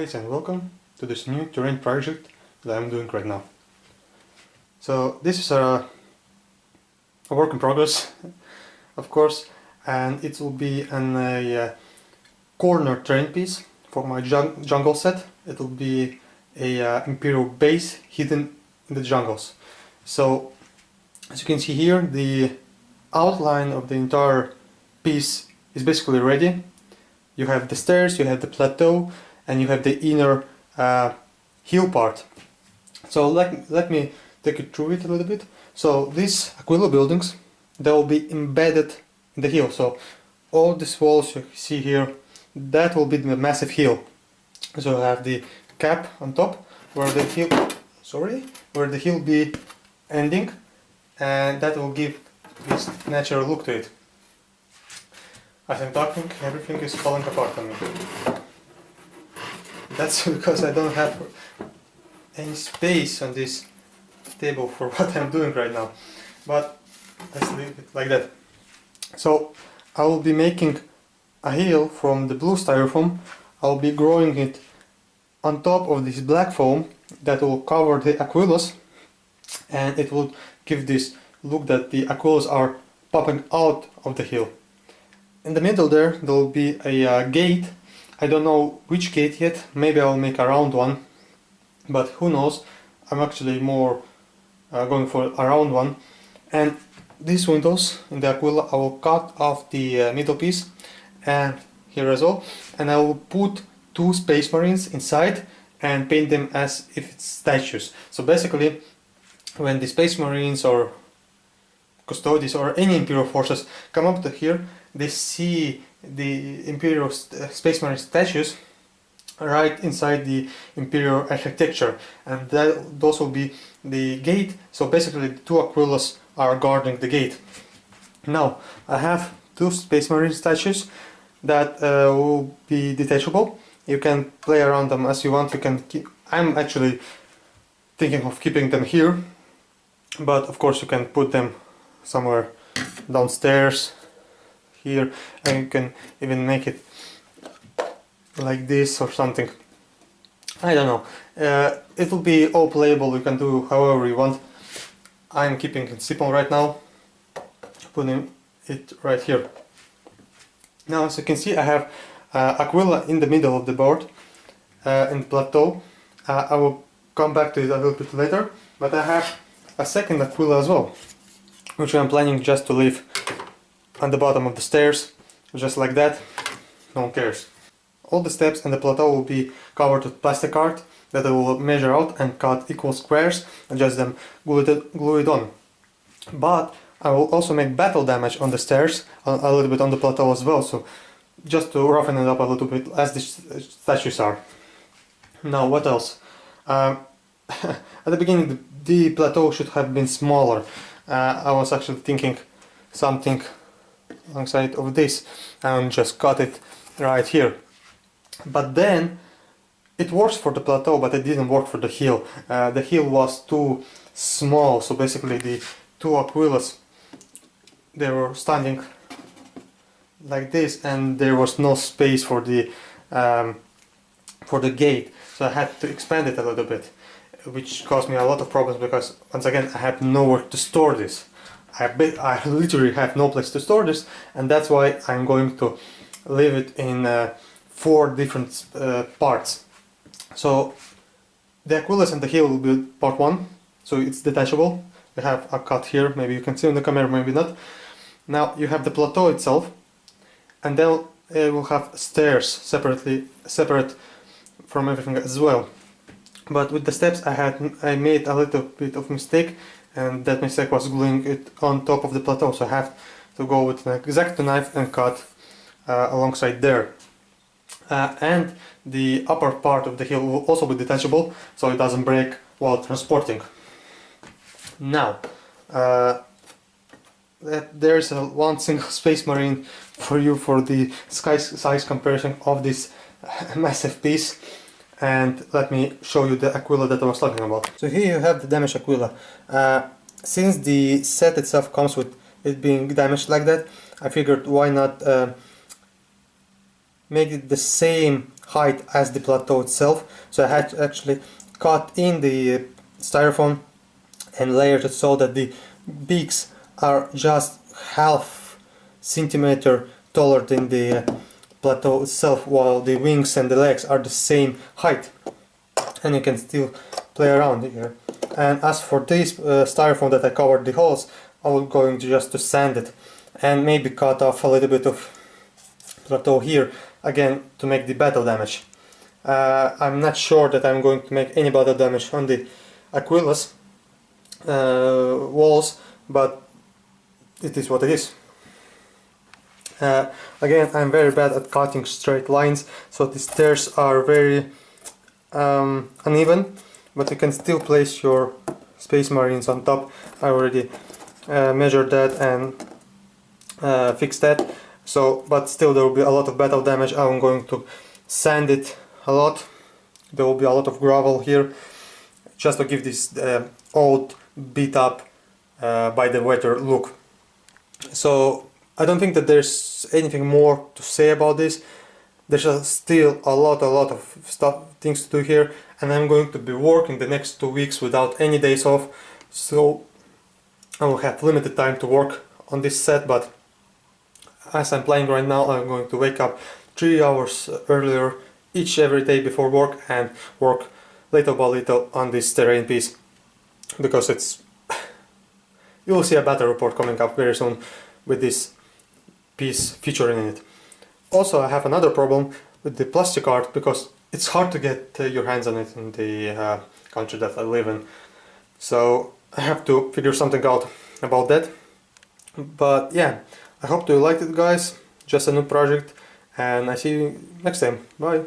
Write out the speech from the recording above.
guys, and welcome to this new terrain project that I'm doing right now. So this is a work in progress, of course, and it will be a corner terrain piece for my jungle set. It will be a Imperial base hidden in the jungles. So as you can see here, the outline of the entire piece is basically ready. You have the stairs, you have the plateau, and you have the inner hill part. So let me take you through it a little bit. So these Aquila buildings, they will be embedded in the hill. So all these walls you see here, that will be the massive hill. So you have the cap on top where the hill be ending, and that will give this natural look to it. As I'm talking, everything is falling apart on me. That's because I don't have any space on this table for what I'm doing right now. But let's leave it like that. So I will be making a hill from the blue styrofoam. I'll be growing it on top of this black foam that will cover the Aquilas, and it will give this look that the Aquilas are popping out of the hill. In the middle there will be a gate. I don't know which gate yet, maybe I'll make a round one, but who knows. I'm actually more going for a round one. And these windows in the Aquila, I will cut off the middle piece and here as well, and I will put two Space Marines inside and paint them as if it's statues. So basically, when the Space Marines or Custodies or any Imperial forces come up to here, they see the Imperial Space Marine statues right inside the Imperial architecture, and those will be the gate. So basically the two Aquilas are guarding the gate. Now I have two Space Marine statues that will be detachable. You can play around them as you want. You can I'm actually thinking of keeping them here, but of course you can put them somewhere downstairs here, and you can even make it like this or something. I don't know. It will be all playable. You can do however you want. I'm keeping it simple right now, putting it right here. Now, as you can see, I have Aquila in the middle of the board in plateau. I will come back to it a little bit later, but I have a second Aquila as well, which I'm planning just to leave on the bottom of the stairs, just like that. No one cares. All the steps and the plateau will be covered with plastic art that I will measure out and cut equal squares, adjust them, glue it on. But I will also make battle damage on the stairs, a little bit on the plateau as well, so just to roughen it up a little bit as the statues are. Now what else? At the beginning the plateau should have been smaller. I was actually thinking something alongside of this and just cut it right here. But then it works for the plateau, but it didn't work for the hill. The hill was too small, so basically the two Aquilas, they were standing like this, and there was no space for the gate, so I had to expand it a little bit, which caused me a lot of problems because once again I had nowhere to store this. I literally have no place to store this, and that's why I'm going to leave it in 4 different parts. So the Aquilas and the hill will be part 1, so it's detachable. We have a cut here, maybe you can see on the camera, maybe not. Now you have the plateau itself, and then it will have stairs separate from everything as well. But with the steps I made a little bit of mistake, and that mistake was gluing it on top of the plateau, so I have to go with an X-Acto knife and cut alongside there. And the upper part of the hill will also be detachable, so it doesn't break while transporting. Now, there is one single Space Marine for you for the size comparison of this massive piece. And let me show you the Aquila that I was talking about. So here you have the damaged Aquila. Since the set itself comes with it being damaged like that, I figured why not make it the same height as the plateau itself. So I had to actually cut in the styrofoam and layered it so that the beaks are just half centimeter taller than the plateau itself, while the wings and the legs are the same height, and you can still play around here. And as for this styrofoam that I covered the holes, I will going to just to sand it and maybe cut off a little bit of plateau here again to make the battle damage. I'm not sure that I'm going to make any battle damage on the Aquila's walls, but it is what it is. Again, I'm very bad at cutting straight lines, so the stairs are very uneven, but you can still place your Space Marines on top. I already measured that and fixed that. So, but still there will be a lot of battle damage. I'm going to sand it a lot. There will be a lot of gravel here, just to give this old, beat up by the weather look. So I don't think that there's anything more to say about this. There's still a lot of things to do here, and I'm going to be working the next 2 weeks without any days off, so I will have limited time to work on this set. But as I'm playing right now, I'm going to wake up 3 hours earlier every day before work and work little by little on this terrain piece, because it's you will see a battle report coming up very soon with this piece featuring in it. Also, I have another problem with the plastic art, because it's hard to get your hands on it in the country that I live in. So I have to figure something out about that. But yeah, I hope you liked it, guys. Just a new project, and I see you next time. Bye.